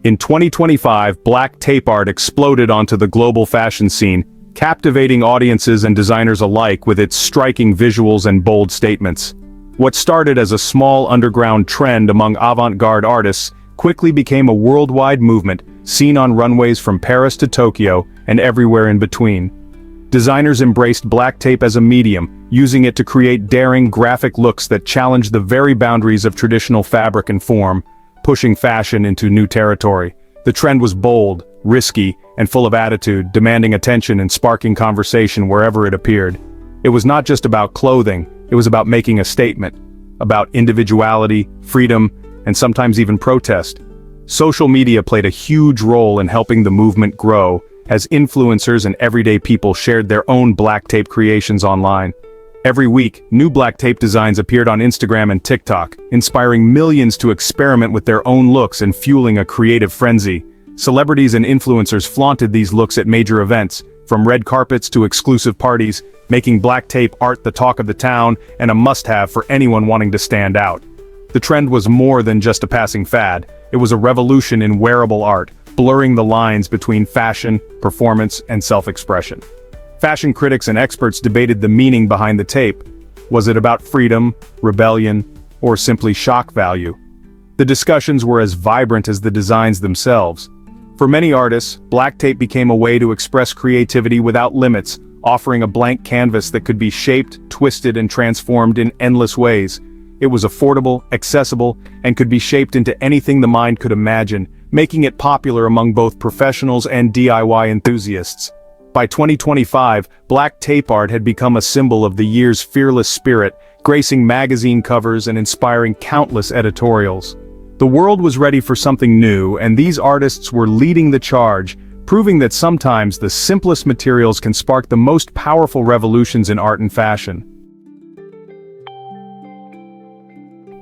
In 2025, black tape art exploded onto the global fashion scene, captivating audiences and designers alike with its striking visuals and bold statements. What started as a small underground trend among avant-garde artists quickly became a worldwide movement, seen on runways from Paris to Tokyo and everywhere in between. Designers embraced black tape as a medium, using it to create daring graphic looks that challenged the very boundaries of traditional fabric and form, pushing fashion into new territory. The trend was bold, risky, and full of attitude, demanding attention and sparking conversation wherever it appeared. It was not just about clothing, it was about making a statement, about individuality, freedom, and sometimes even protest. Social media played a huge role in helping the movement grow, as influencers and everyday people shared their own black tape creations online. Every week, new black tape designs appeared on Instagram and TikTok, inspiring millions to experiment with their own looks and fueling a creative frenzy. Celebrities and influencers flaunted these looks at major events, from red carpets to exclusive parties, making black tape art the talk of the town and a must-have for anyone wanting to stand out. The trend was more than just a passing fad, it was a revolution in wearable art, blurring the lines between fashion, performance, and self-expression. Fashion critics and experts debated the meaning behind the tape. Was it about freedom, rebellion, or simply shock value? The discussions were as vibrant as the designs themselves. For many artists, black tape became a way to express creativity without limits, offering a blank canvas that could be shaped, twisted, and transformed in endless ways. It was affordable, accessible, and could be shaped into anything the mind could imagine, making it popular among both professionals and DIY enthusiasts. By 2025, black tape art had become a symbol of the year's fearless spirit, gracing magazine covers and inspiring countless editorials. The world was ready for something new, and these artists were leading the charge, proving that sometimes the simplest materials can spark the most powerful revolutions in art and fashion.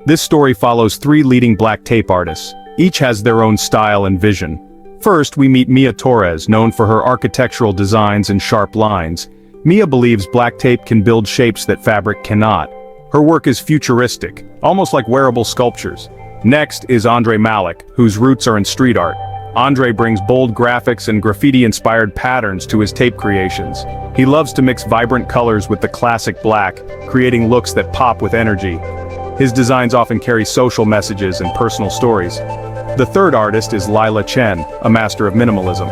This story follows three leading black tape artists. Each has their own style and vision. First, we meet Mia Torres, known for her architectural designs and sharp lines. Mia believes black tape can build shapes that fabric cannot. Her work is futuristic, almost like wearable sculptures. Next is Andre Malik, whose roots are in street art. Andre brings bold graphics and graffiti-inspired patterns to his tape creations. He loves to mix vibrant colors with the classic black, creating looks that pop with energy. His designs often carry social messages and personal stories. The third artist is Lila Chen, a master of minimalism.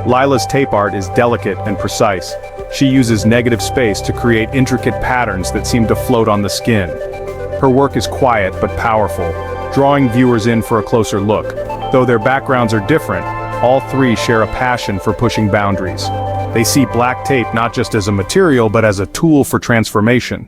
Lila's tape art is delicate and precise. She uses negative space to create intricate patterns that seem to float on the skin. Her work is quiet but powerful, drawing viewers in for a closer look. Though their backgrounds are different, all three share a passion for pushing boundaries. They see black tape not just as a material but as a tool for transformation.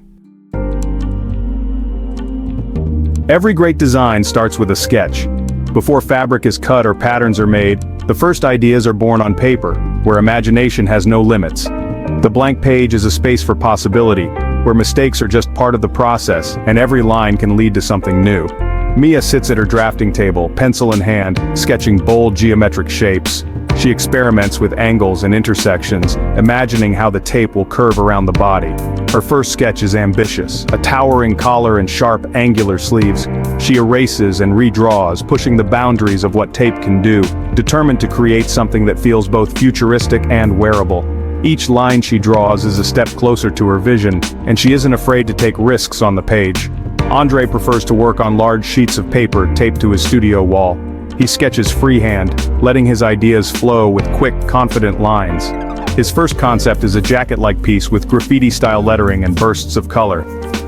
Every great design starts with a sketch. Before fabric is cut or patterns are made, the first ideas are born on paper, where imagination has no limits. The blank page is a space for possibility, where mistakes are just part of the process, and every line can lead to something new. Mia sits at her drafting table, pencil in hand, sketching bold geometric shapes. She experiments with angles and intersections, imagining how the tape will curve around the body. Her first sketch is ambitious, a towering collar and sharp, angular sleeves. She erases and redraws, pushing the boundaries of what tape can do, determined to create something that feels both futuristic and wearable. Each line she draws is a step closer to her vision, and she isn't afraid to take risks on the page. Andre prefers to work on large sheets of paper taped to his studio wall. He sketches freehand, letting his ideas flow with quick, confident lines. His first concept is a jacket-like piece with graffiti-style lettering and bursts of color.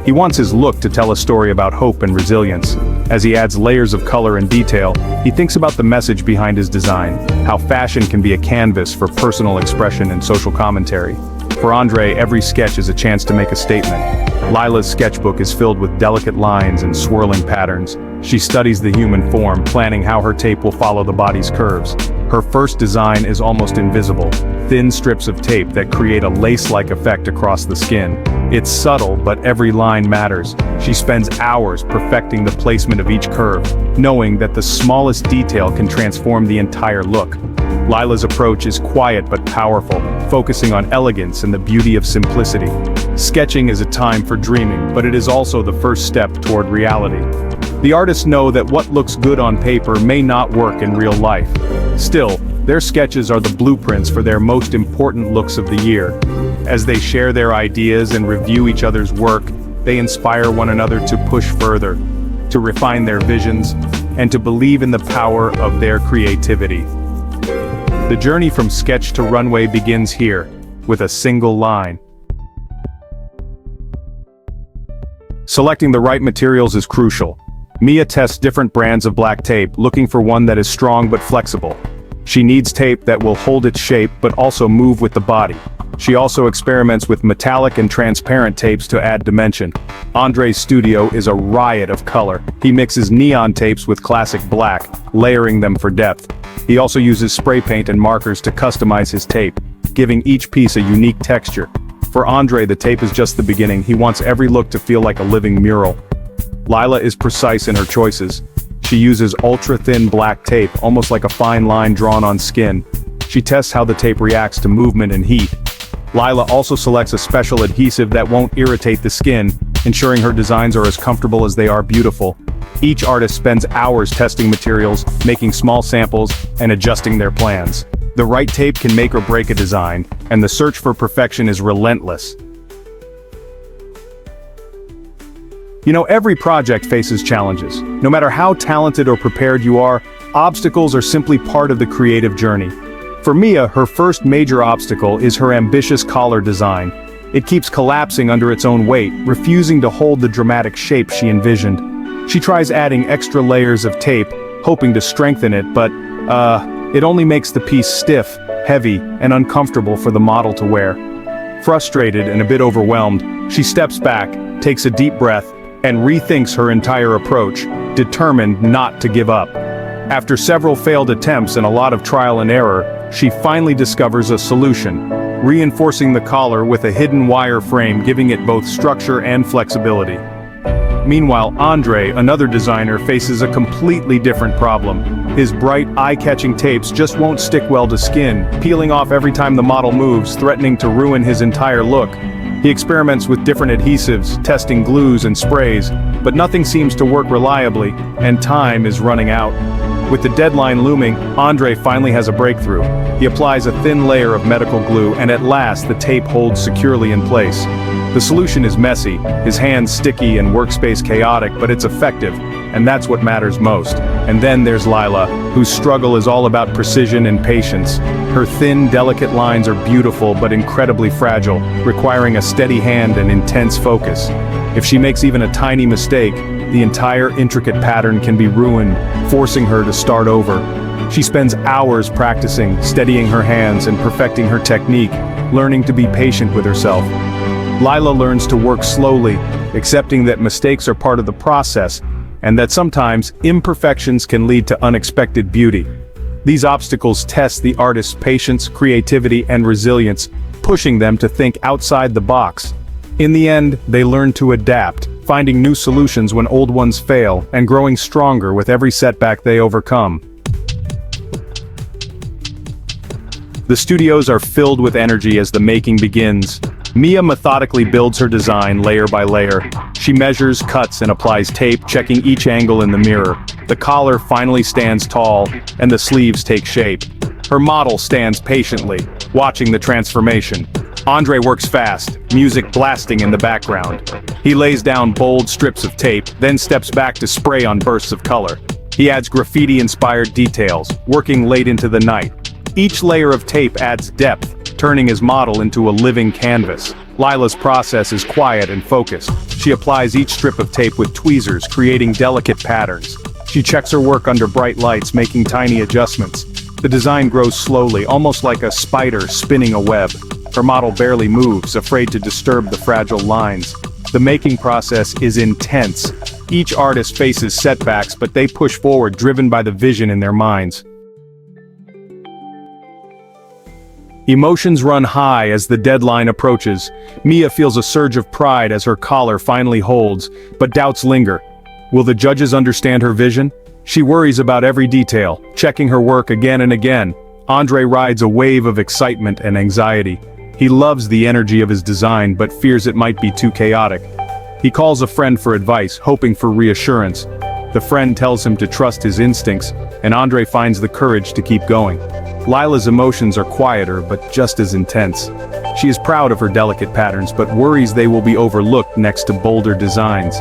He wants his look to tell a story about hope and resilience. As he adds layers of color and detail, he thinks about the message behind his design, how fashion can be a canvas for personal expression and social commentary. For Andre, every sketch is a chance to make a statement. Lila's sketchbook is filled with delicate lines and swirling patterns. She studies the human form, planning how her tape will follow the body's curves. Her first design is almost invisible, thin strips of tape that create a lace-like effect across the skin. It's subtle, but every line matters. She spends hours perfecting the placement of each curve, knowing that the smallest detail can transform the entire look. Lila's approach is quiet but powerful, focusing on elegance and the beauty of simplicity. Sketching is a time for dreaming, but it is also the first step toward reality. The artists know that what looks good on paper may not work in real life. Still, their sketches are the blueprints for their most important looks of the year. As they share their ideas and review each other's work, they inspire one another to push further, to refine their visions, and to believe in the power of their creativity. The journey from sketch to runway begins here, with a single line. Selecting the right materials is crucial. Mia tests different brands of black tape, looking for one that is strong but flexible. She needs tape that will hold its shape but also move with the body. She also experiments with metallic and transparent tapes to add dimension. Andre's studio is a riot of color. He mixes neon tapes with classic black, layering them for depth. He also uses spray paint and markers to customize his tape, giving each piece a unique texture. For Andre, the tape is just the beginning. He wants every look to feel like a living mural. Lila is precise in her choices. She uses ultra-thin black tape, almost like a fine line drawn on skin. She tests how the tape reacts to movement and heat. Lila also selects a special adhesive that won't irritate the skin, ensuring her designs are as comfortable as they are beautiful. Each artist spends hours testing materials, making small samples, and adjusting their plans. The right tape can make or break a design, and the search for perfection is relentless. You know, every project faces challenges. No matter how talented or prepared you are, obstacles are simply part of the creative journey. For Mia, her first major obstacle is her ambitious collar design. It keeps collapsing under its own weight, refusing to hold the dramatic shape she envisioned. She tries adding extra layers of tape, hoping to strengthen it, but, it only makes the piece stiff, heavy, and uncomfortable for the model to wear. Frustrated and a bit overwhelmed, she steps back, takes a deep breath, and rethinks her entire approach, determined not to give up. After several failed attempts and a lot of trial and error, she finally discovers a solution, reinforcing the collar with a hidden wire frame, giving it both structure and flexibility. Meanwhile, Andre, another designer, faces a completely different problem. His bright, eye-catching tapes just won't stick well to skin, peeling off every time the model moves, threatening to ruin his entire look. He experiments with different adhesives, testing glues and sprays, but nothing seems to work reliably, and time is running out. With the deadline looming, Andre finally has a breakthrough. He applies a thin layer of medical glue, and at last the tape holds securely in place. The solution is messy, his hands sticky and workspace chaotic, but it's effective, and that's what matters most. And then there's Lila, whose struggle is all about precision and patience. Her thin, delicate lines are beautiful but incredibly fragile, requiring a steady hand and intense focus. If she makes even a tiny mistake, the entire intricate pattern can be ruined, forcing her to start over. She spends hours practicing, steadying her hands and perfecting her technique, learning to be patient with herself. Lila learns to work slowly, accepting that mistakes are part of the process, and that sometimes imperfections can lead to unexpected beauty. These obstacles test the artist's patience, creativity, and resilience, pushing them to think outside the box. In the end, they learn to adapt, finding new solutions when old ones fail, and growing stronger with every setback they overcome. The studios are filled with energy as the making begins. Mia methodically builds her design layer by layer. She measures, cuts, and applies tape, checking each angle in the mirror. The collar finally stands tall, and the sleeves take shape. Her model stands patiently, watching the transformation. Andre works fast, music blasting in the background. He lays down bold strips of tape, then steps back to spray on bursts of color. He adds graffiti-inspired details, working late into the night. Each layer of tape adds depth, turning his model into a living canvas. Lila's process is quiet and focused. She applies each strip of tape with tweezers, creating delicate patterns. She checks her work under bright lights, making tiny adjustments. The design grows slowly, almost like a spider spinning a web. Her model barely moves, afraid to disturb the fragile lines. The making process is intense. Each artist faces setbacks, but they push forward, driven by the vision in their minds. Emotions run high as the deadline approaches. Mia feels a surge of pride as her collar finally holds, but doubts linger. Will the judges understand her vision? She worries about every detail, checking her work again and again. Andre rides a wave of excitement and anxiety. He loves the energy of his design, but fears it might be too chaotic. He calls a friend for advice, hoping for reassurance. The friend tells him to trust his instincts, and Andre finds the courage to keep going. Lila's emotions are quieter but just as intense. She is proud of her delicate patterns but worries they will be overlooked next to bolder designs.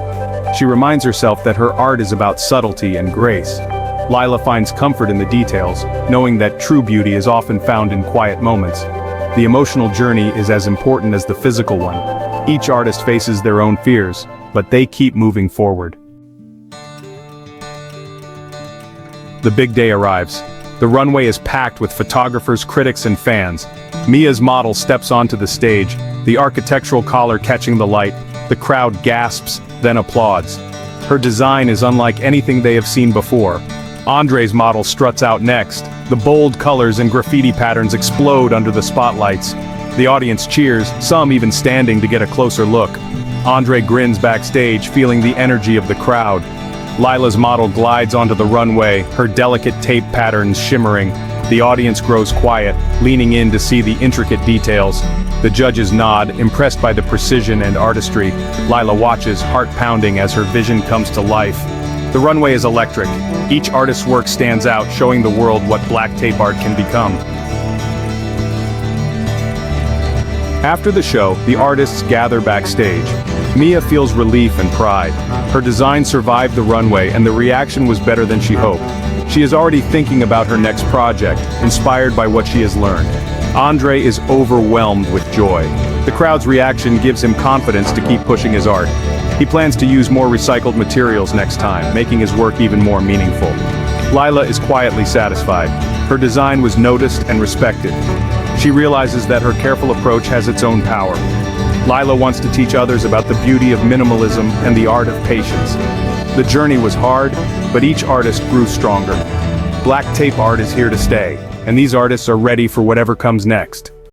She reminds herself that her art is about subtlety and grace. Lila finds comfort in the details, knowing that true beauty is often found in quiet moments. The emotional journey is as important as the physical one. Each artist faces their own fears, but they keep moving forward. The big day arrives. The runway is packed with photographers, critics, and fans. Mia's model steps onto the stage, the architectural collar catching the light. The crowd gasps, then applauds. Her design is unlike anything they have seen before. Andre's model struts out next. The bold colors and graffiti patterns explode under the spotlights. The audience cheers, some even standing to get a closer look. Andre grins backstage, feeling the energy of the crowd. Lila's model glides onto the runway, her delicate tape patterns shimmering. The audience grows quiet, leaning in to see the intricate details. The judges nod, impressed by the precision and artistry. Lila watches, heart pounding as her vision comes to life. The runway is electric. Each artist's work stands out, showing the world what black tape art can become. After the show, the artists gather backstage. Mia feels relief and pride. Her design survived the runway and the reaction was better than she hoped. She is already thinking about her next project, inspired by what she has learned. Andre is overwhelmed with joy. The crowd's reaction gives him confidence to keep pushing his art. He plans to use more recycled materials next time, making his work even more meaningful. Lila is quietly satisfied. Her design was noticed and respected. She realizes that her careful approach has its own power. Lila wants to teach others about the beauty of minimalism and the art of patience. The journey was hard, but each artist grew stronger. Black tape art is here to stay, and these artists are ready for whatever comes next.